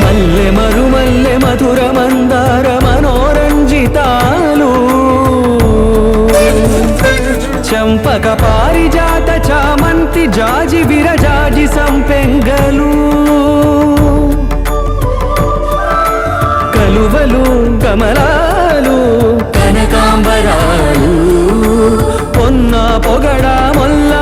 మల్లె మరుమల్లె మధుర మందార మనోరంజితాలు చంపక పారిజాత చామంతి జాజి విరజాజి సంపెంగలు కలువలు కమలాలు కనకాంబరాలు పొన్న పొగడ మొల్ల